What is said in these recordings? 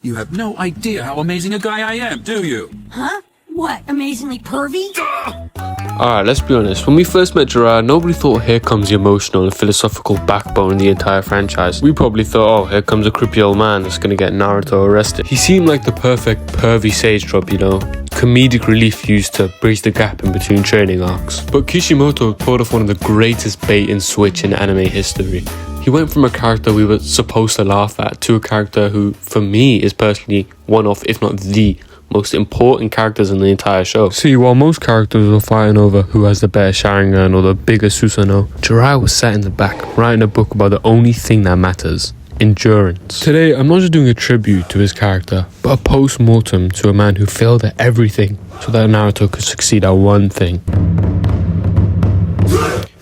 You have no idea how amazing a guy I am, do you? Huh? What, amazingly pervy? Alright, let's be honest. When we first met Jiraiya, nobody thought here comes the emotional and philosophical backbone of the entire franchise. We probably thought, oh, here comes a creepy old man that's gonna get Naruto arrested. He seemed like the perfect pervy sage drop, you know? Comedic relief used to bridge the gap in between training arcs. But Kishimoto pulled off one of the greatest bait and switch in anime history. He went from a character we were supposed to laugh at to a character who, for me, is personally one of, if not the most important characters in the entire show. See, while most characters were fighting over who has the better Sharingan or the bigger Susanoo, Jiraiya was sat in the back writing a book about the only thing that matters: endurance. Today, I'm not just doing a tribute to his character, but a post-mortem to a man who failed at everything so that Naruto could succeed at one thing.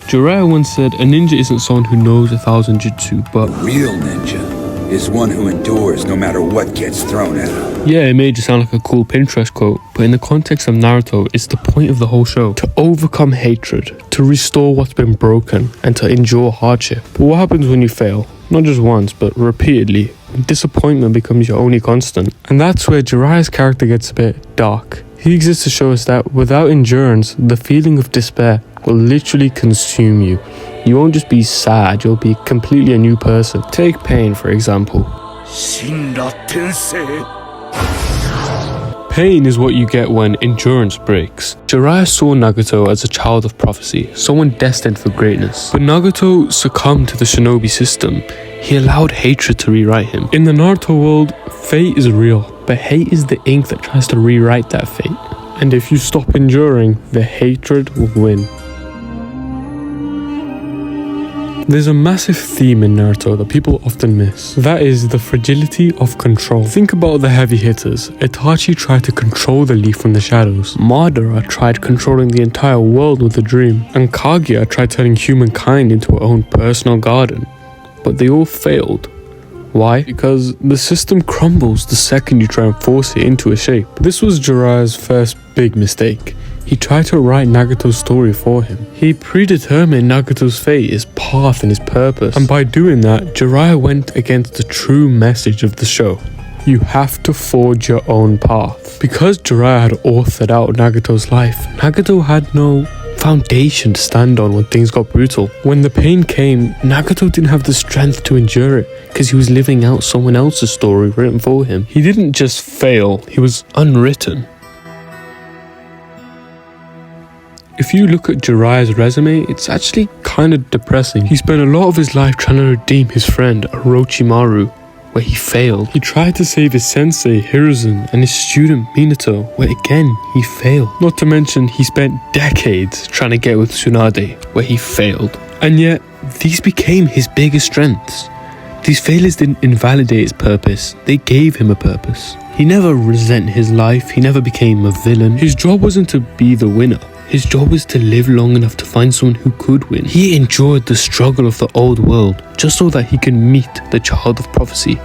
Jiraiya once said, a ninja isn't someone who knows 1,000 jutsu, but A real ninja is one who endures no matter what gets thrown at him. yeah, it may just sound like a cool Pinterest quote, but in the context of Naruto, it's the point of the whole show. To overcome hatred, to restore what's been broken, and to endure hardship. But what happens when you fail? Not just once, but repeatedly. Disappointment becomes your only constant. And that's where Jiraiya's character gets a bit dark. He exists to show us that without endurance, the feeling of despair will literally consume you. You won't just be sad, you'll be completely a new person. Take pain, for example. Pain is what you get when endurance breaks. Jiraiya saw Nagato as a child of prophecy, someone destined for greatness. But Nagato succumbed to the shinobi system. He allowed hatred to rewrite him. In the Naruto world, fate is real, but hate is the ink that tries to rewrite that fate. And if you stop enduring, the hatred will win. There's a massive theme in Naruto that people often miss. That is the fragility of control. Think about the heavy hitters. Itachi tried to control the leaf from the shadows. Madara tried controlling the entire world with a dream. And Kaguya tried turning humankind into her own personal garden. But they all failed. Why? Because the system crumbles the second you try and force it into a shape. This was Jiraiya's first big mistake. He tried to write Nagato's story for him. He predetermined Nagato's fate, his path and his purpose. And by doing that, Jiraiya went against the true message of the show. You have to forge your own path. Because Jiraiya had authored out Nagato's life, Nagato had no foundation to stand on when things got brutal. When the pain came, Nagato didn't have the strength to endure it because he was living out someone else's story written for him. He didn't just fail, he was unwritten. If you look at Jiraiya's resume, it's actually kind of depressing. He spent a lot of his life trying to redeem his friend Orochimaru, where he failed. He tried to save his sensei Hiruzen and his student Minato, where again he failed. Not to mention he spent decades trying to get with Tsunade, where he failed. And yet, these became his biggest strengths. These failures didn't invalidate his purpose, they gave him a purpose. He never resented his life, he never became a villain. His job wasn't to be the winner. His job was to live long enough to find someone who could win. He endured the struggle of the old world just so that he could meet the child of prophecy,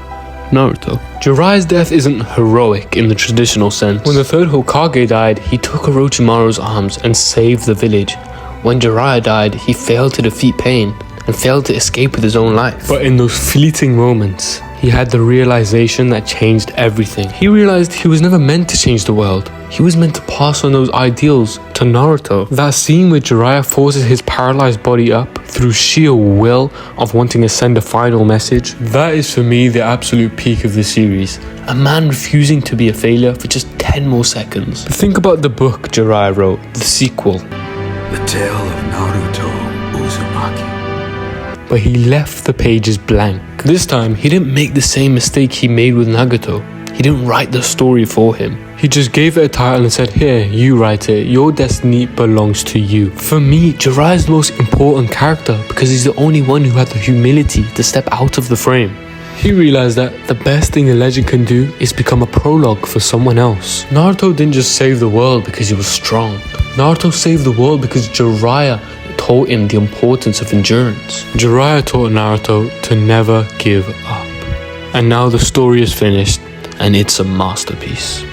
Naruto. Jiraiya's death isn't heroic in the traditional sense. When the third Hokage died, he took Orochimaru's arms and saved the village. When Jiraiya died, he failed to defeat pain and failed to escape with his own life. But in those fleeting moments, he had the realization that changed everything. He realized he was never meant to change the world. He was meant to pass on those ideals to Naruto. That scene where Jiraiya forces his paralyzed body up through sheer will of wanting to send a final message, that is for me the absolute peak of the series. A man refusing to be a failure for just 10 more seconds. Think about the book Jiraiya wrote, the sequel. The Tale of Naruto Uzumaki. But he left the pages blank. This time, he didn't make the same mistake he made with Nagato. He didn't write the story for him. He just gave it a title and said, here, you write it. Your destiny belongs to you. For me, Jiraiya is the most important character because he's the only one who had the humility to step out of the frame. He realized that the best thing a legend can do is become a prologue for someone else. Naruto didn't just save the world because he was strong. Naruto saved the world because Jiraiya taught him the importance of endurance. Jiraiya taught Naruto to never give up. And now the story is finished, and it's a masterpiece.